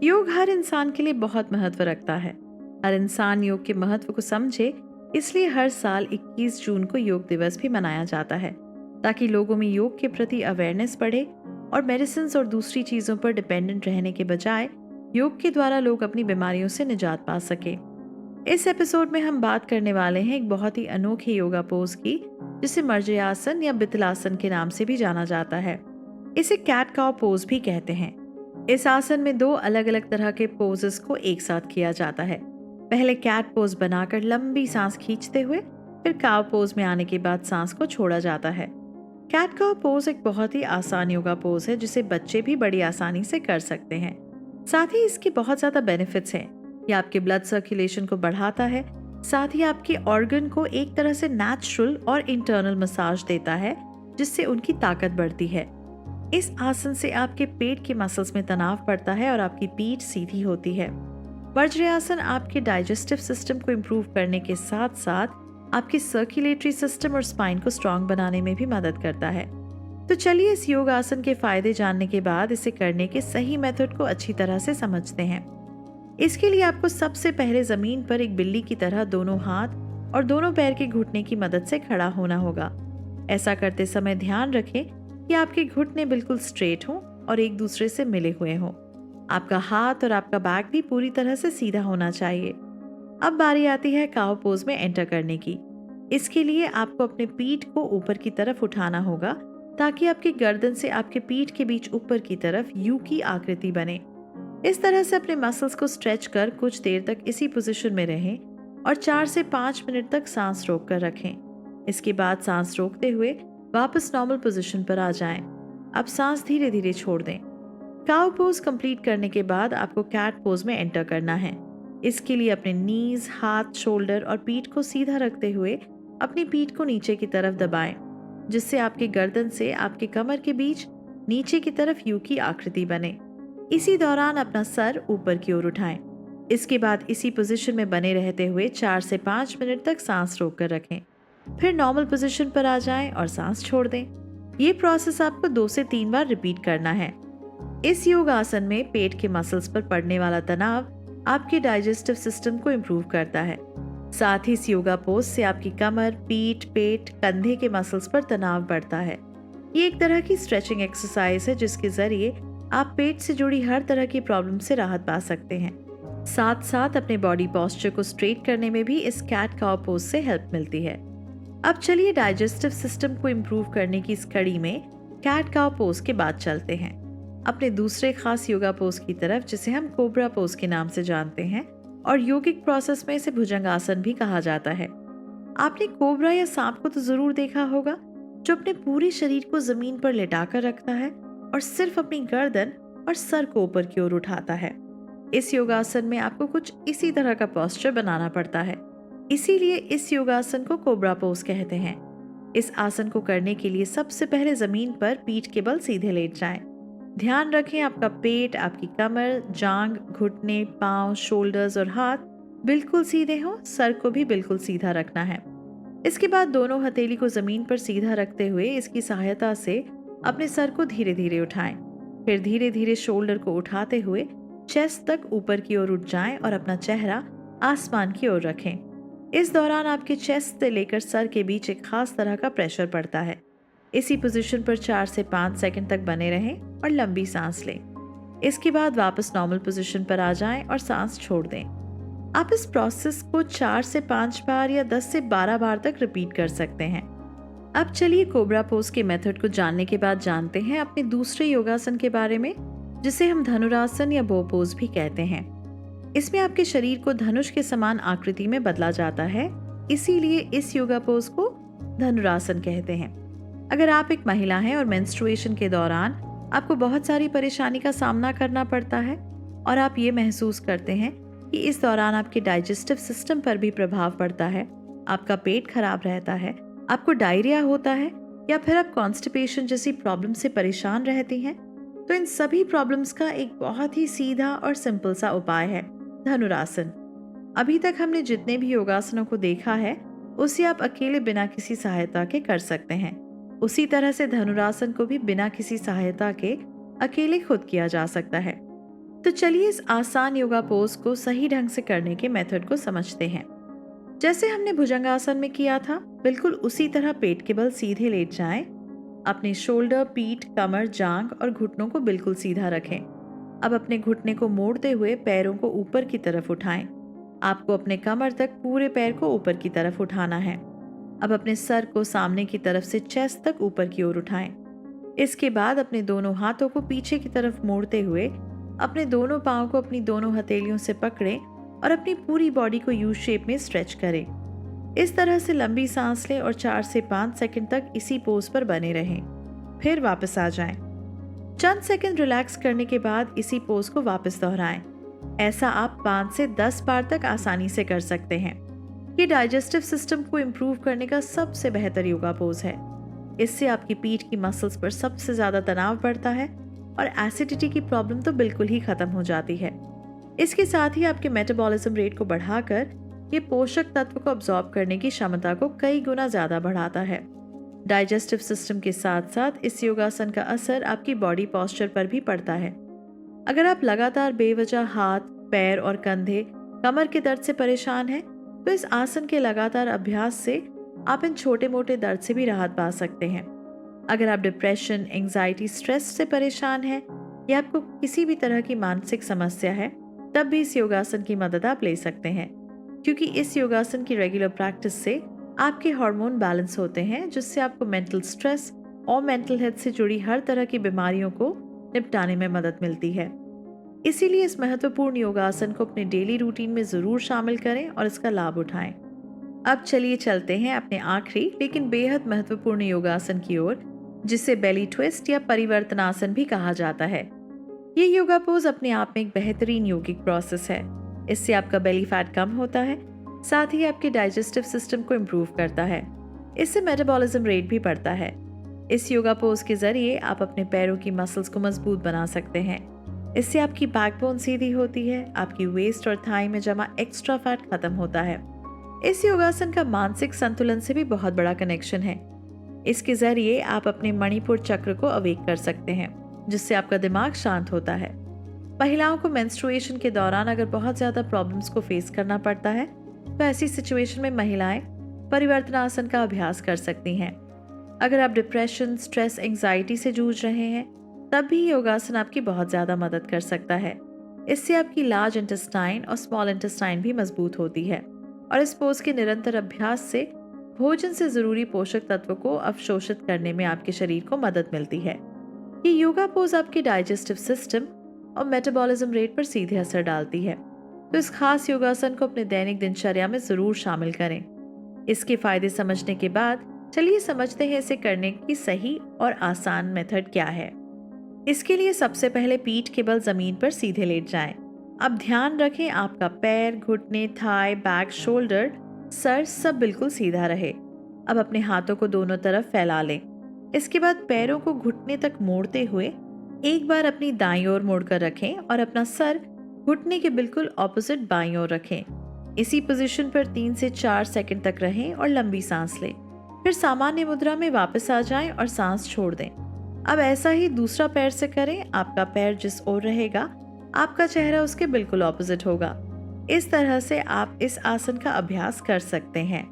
योग हर इंसान के लिए बहुत महत्व रखता है। हर इंसान योग के महत्व को समझे, इसलिए हर साल 21 जून को योग दिवस भी मनाया जाता है, ताकि लोगों में योग के प्रति अवेयरनेस बढ़े और मेडिसिन और दूसरी चीजों पर डिपेंडेंट रहने के बजाय योग के द्वारा लोग अपनी बीमारियों से निजात पा सके। इस एपिसोड में हम बात करने वाले हैं एक बहुत ही अनोखे योगा पोज की, जिसे मर्जयासन या बितलासन के नाम से भी जाना जाता है। इसे कैट काउ पोज भी कहते हैं। इस आसन में दो अलग अलग तरह के पोजेस को एक साथ किया जाता है। पहले कैट पोज बनाकर लंबी सांस खींचते हुए फिर काउ पोज में आने के बाद सांस को छोड़ा जाता है। कैट काउ पोज एक बहुत ही आसान योगा पोज है, जिसे बच्चे भी बड़ी आसानी से कर सकते हैं। साथ ही इसके बहुत ज्यादा बेनिफिट्स हैं। ये आपके ब्लड सर्कुलेशन को बढ़ाता है, साथ ही आपके ऑर्गन को एक तरह से नेचुरल और इंटरनल मसाज देता है, जिससे उनकी ताकत बढ़ती है। इस आसन से आपके पेट के मसल्स में तनाव पड़ता है और आपकी पीठ सीधी होती है। वज्रासन आपके डाइजेस्टिव सिस्टम को इम्प्रूव करने के साथ साथ आपके सर्कुलेटरी सिस्टम और स्पाइन को स्ट्रांग बनाने में भी मदद करता है। तो चलिए इस योग आसन के फायदे जानने के बाद इसे करने के सही मेथड को अच्छी तरह से समझते हैं। इसके लिए आपको सबसे पहले जमीन पर एक बिल्ली की तरह दोनों हाथ और दोनों पैर के घुटने की मदद से खड़ा होना होगा। ऐसा करते समय ध्यान रखें कि आपके घुटने बिल्कुल स्ट्रेट हों और एक दूसरे से मिले हुए हों। आपका हाथ और आपका बैक भी पूरी तरह से सीधा होना चाहिए। अब बारी आती है काउ पोज में एंटर करने की। इसके लिए आपको अपने पीठ को ऊपर की तरफ उठाना होगा, ताकि आपकी गर्दन से आपके पीठ के बीच ऊपर की तरफ यू की आकृति बने। इस तरह से अपने मसल्स को स्ट्रेच कर कुछ देर तक इसी पोजीशन में रहें और 4 से 5 मिनट तक सांस रोक कर रखें। इसके बाद सांस रोकते हुए वापस नॉर्मल पोजीशन पर आ जाएं। अब सांस धीरे धीरे छोड़ दें। काउ पोज कंप्लीट करने के बाद आपको कैट पोज में एंटर करना है। इसके लिए अपने नीज, हाथ, शोल्डर और पीठ को सीधा रखते हुए अपनी पीठ को नीचे की तरफ दबाएं, जिससे आपकी गर्दन से आपके कमर के बीच नीचे की तरफ यू की आकृति बने। इसी दौरान अपना सर ऊपर की ओर उठाएं। इसके बाद इसी पोजीशन में बने रहते हुए 4 से 5 मिनट तक सांस रोक कर रखें। फिर नॉर्मल पोजीशन पर आ जाएं और सांस छोड़ दें। ये प्रोसेस आपको 2 से 3 बार रिपीट करना है। इस योग आसन में पेट के मसल्स पर पड़ने वाला तनाव आपके डाइजेस्टिव सिस्टम को इम्प्रूव करता है। साथ ही इस योगा पोज से आपकी कमर, पीठ, पेट, कंधे के मसल्स पर तनाव बढ़ता है। ये एक तरह की स्ट्रेचिंग एक्सरसाइज है, जिसके जरिए आप पेट से जुड़ी हर तरह की प्रॉब्लम से राहत पा सकते हैं। साथ साथ अपने बॉडी पोस्चर को स्ट्रेट करने में भी इस कैट काउ पोज से हेल्प मिलती है। अब चलिए डाइजेस्टिव सिस्टम को इम्प्रूव करने की इस कड़ी में कैट काउ पोज के बाद चलते हैं अपने दूसरे खास योगा पोज की तरफ, जिसे हम कोबरा पोज के नाम से जानते हैं और योगिक प्रोसेस में इसे भुजंगासन भी कहा जाता है। आपने कोबरा या सांप को तो जरूर देखा होगा, जो अपने पूरे शरीर को जमीन पर लेटाकर रखता है और सिर्फ अपनी गर्दन और सर को ऊपर की ओर उठाता है। इस योगासन में आपको कुछ इसी तरह का पोस्चर बनाना पड़ता है, इसीलिए इस योगासन को कोबरा पोज कहते हैं। इस आसन को करने के लिए सबसे पहले जमीन पर पीठ के बल सीधे लेट जाएं। ध्यान रखें आपका पेट, आपकी कमर, जांग, घुटने, पांव, शोल्डर्स और हाथ बिल्कुल सीधे हों। सर को भी बिल्कुल सीधा रखना है। इसके बाद दोनों हथेली को जमीन पर सीधा रखते हुए इसकी सहायता से अपने सर को धीरे धीरे उठाएं। फिर धीरे धीरे शोल्डर को उठाते हुए चेस्ट तक ऊपर की ओर उठ जाएं और अपना चेहरा आसमान की ओर रखें। इस दौरान आपके चेस्ट से लेकर सर के बीच एक खास तरह का प्रेशर पड़ता है। इसी पोजीशन पर 4 से 5 सेकंड तक बने रहें और लंबी सांस लें। इसके बाद वापस नॉर्मल पोजीशन पर आ जाएं और सांस छोड़ दें। आप इस प्रोसेस को 4 से 5 बार या 10 से 12 बार तक रिपीट कर सकते हैं। अब चलिए कोबरा पोज के मेथड को जानने के बाद जानते हैं अपने दूसरे योगासन के बारे में, जिसे हम धनुरासन या बो पोज भी कहते हैं। इसमें आपके शरीर को धनुष के समान आकृति में बदला जाता है, इसीलिए इस योगा पोज को धनुरासन कहते हैं। अगर आप एक महिला हैं और मेंस्ट्रुएशन के दौरान आपको बहुत सारी परेशानी का सामना करना पड़ता है और आप ये महसूस करते हैं कि इस दौरान आपके डाइजेस्टिव सिस्टम पर भी प्रभाव पड़ता है, आपका पेट खराब रहता है, आपको डायरिया होता है या फिर आप कॉन्स्टिपेशन जैसी प्रॉब्लम से परेशान रहती हैं, तो इन सभी प्रॉब्लम्स का एक बहुत ही सीधा और सिंपल सा उपाय है धनुरासन। अभी तक हमने जितने भी योगासनों को देखा है, उसे आप अकेले बिना किसी सहायता के कर सकते हैं। उसी तरह से धनुरासन को भी बिना किसी सहायता के अकेले खुद किया जा सकता है। तो चलिए इस आसान योगा पोज को सही ढंग से करने के मेथड को समझते हैं। जैसे हमने भुजंगासन में किया था, बिल्कुल उसी तरह पेट के बल सीधे लेट जाएं। अपने शोल्डर, पीठ, कमर, जांघ और घुटनों को बिल्कुल सीधा रखें। अब अपने घुटने को मोड़ते हुए पैरों को ऊपर की तरफ उठाएं। आपको अपने कमर तक पूरे पैर को ऊपर की तरफ उठाना है। अब अपने सर को सामने की तरफ से चेस्ट तक ऊपर की ओर उठाएं। इसके बाद अपने दोनों हाथों को पीछे की तरफ मोड़ते हुए अपने दोनों पांव को अपनी दोनों हथेलियों से पकड़ें और अपनी पूरी बॉडी को यू शेप में स्ट्रेच करें। इस तरह से लंबी सांस लें और 4 से 5 सेकंड तक इसी पोज पर बने रहें। फिर वापस आ जाएं। चंद सेकंड रिलैक्स करने के बाद इसी पोज को वापस दोहराएं। ऐसा आप 5 से 10 बार तक आसानी से कर सकते हैं। ये डाइजेस्टिव सिस्टम को इम्प्रूव करने का सबसे बेहतर योगा पोज है। इससे आपकी पीठ की मसल्स पर सबसे ज्यादा तनाव बढ़ता है और एसिडिटी की प्रॉब्लम तो बिल्कुल ही खत्म हो जाती है। इसके साथ ही आपके मेटाबॉलिज्म रेट को बढ़ाकर ये पोषक तत्व को अब्सॉर्ब करने की क्षमता को कई गुना ज्यादा बढ़ाता है। डाइजेस्टिव सिस्टम के साथ साथ इस योगासन का असर आपकी बॉडी पोस्चर पर भी पड़ता है। अगर आप लगातार बेवजह हाथ, पैर और कंधे, कमर के दर्द से परेशान हैं, तो इस आसन के लगातार अभ्यास से आप इन छोटे मोटे दर्द से भी राहत पा सकते हैं। अगर आप डिप्रेशन, एंजाइटी, स्ट्रेस से परेशान हैं या आपको किसी भी तरह की मानसिक समस्या है, तब भी इस योगासन की मदद आप ले सकते हैं, क्योंकि इस योगासन की रेगुलर प्रैक्टिस से आपके हार्मोन बैलेंस होते हैं, जिससे आपको मेंटल स्ट्रेस और मेंटल हेल्थ से जुड़ी हर तरह की बीमारियों को निपटाने में मदद मिलती है। इसीलिए इस महत्वपूर्ण योगासन को अपने डेली रूटीन में जरूर शामिल करें और इसका लाभ उठाएं। अब चलिए चलते हैं अपने आखिरी लेकिन बेहद महत्वपूर्ण योगासन की ओर, जिसे बेली ट्विस्ट या परिवर्तनासन भी कहा जाता है। ये योगा पोज अपने आप में एक बेहतरीन योगिक प्रोसेस है। इससे आपका बेली फैट कम होता है, साथ ही आपके डाइजेस्टिव सिस्टम को इम्प्रूव करता है। इससे मेटाबॉलिज्म रेट भी बढ़ता है। इस योगा पोज के जरिए आप अपने पैरों की मसल्स को मजबूत बना सकते हैं। इससे आपकी बैकबोन सीधी होती है, आपकी वेस्ट और थाई में जमा एक्स्ट्रा फैट खत्म होता है। इस योगासन का मानसिक संतुलन से भी बहुत बड़ा कनेक्शन है। इसके जरिए आप अपने मणिपुर चक्र को अवेक कर सकते हैं, जिससे आपका दिमाग शांत होता है। महिलाओं को मेंस्ट्रुएशन के दौरान अगर बहुत ज्यादा प्रॉब्लम्स को फेस करना पड़ता है, तो ऐसी सिचुएशन में महिलाएं परिवर्तनासन का अभ्यास कर सकती हैं। अगर आप डिप्रेशन, स्ट्रेस, एंजाइटी से जूझ रहे हैं, तब भी योगासन आपकी बहुत ज्यादा मदद कर सकता है। इससे आपकी लार्ज इंटेस्टाइन और स्मॉल इंटेस्टाइन भी मजबूत होती है और इस पोज के निरंतर अभ्यास से भोजन से जरूरी पोषक तत्वों को अवशोषित करने में आपके शरीर को मदद मिलती है। ये योगा पोज आपके डाइजेस्टिव सिस्टम और मेटाबॉलिज्म रेट पर सीधे असर डालती है, तो इस खास योगासन को अपने दैनिक दिनचर्या में जरूर शामिल करें। इसके फायदे समझने के बाद चलिए समझते हैं इसे करने की सही और आसान मेथड क्या है। इसके लिए सबसे पहले पीठ के बल जमीन पर सीधे लेट जाएं। अब ध्यान रखें आपका पैर, घुटने, थाई, बैक, शोल्डर, सर सब बिल्कुल सीधा रहे। अब अपने हाथों को दोनों तरफ फैला लें। इसके बाद पैरों को घुटने तक मोड़ते हुए एक बार अपनी दाईं ओर मोड़कर रखें और अपना सर घुटने के बिल्कुल ऑपोजिट बाईं ओर रखें। इसी पोजीशन पर 3 से 4 सेकंड तक रहें और लंबी सांस लें। फिर सामान्य मुद्रा में वापस आ जाएं और सांस छोड़ दें। अब ऐसा ही दूसरा पैर से करें। आपका पैर जिस ओर रहेगा, आपका चेहरा उसके बिल्कुल ऑपोजिट होगा। इस तरह से आप इस आसन का अभ्यास कर सकते हैं।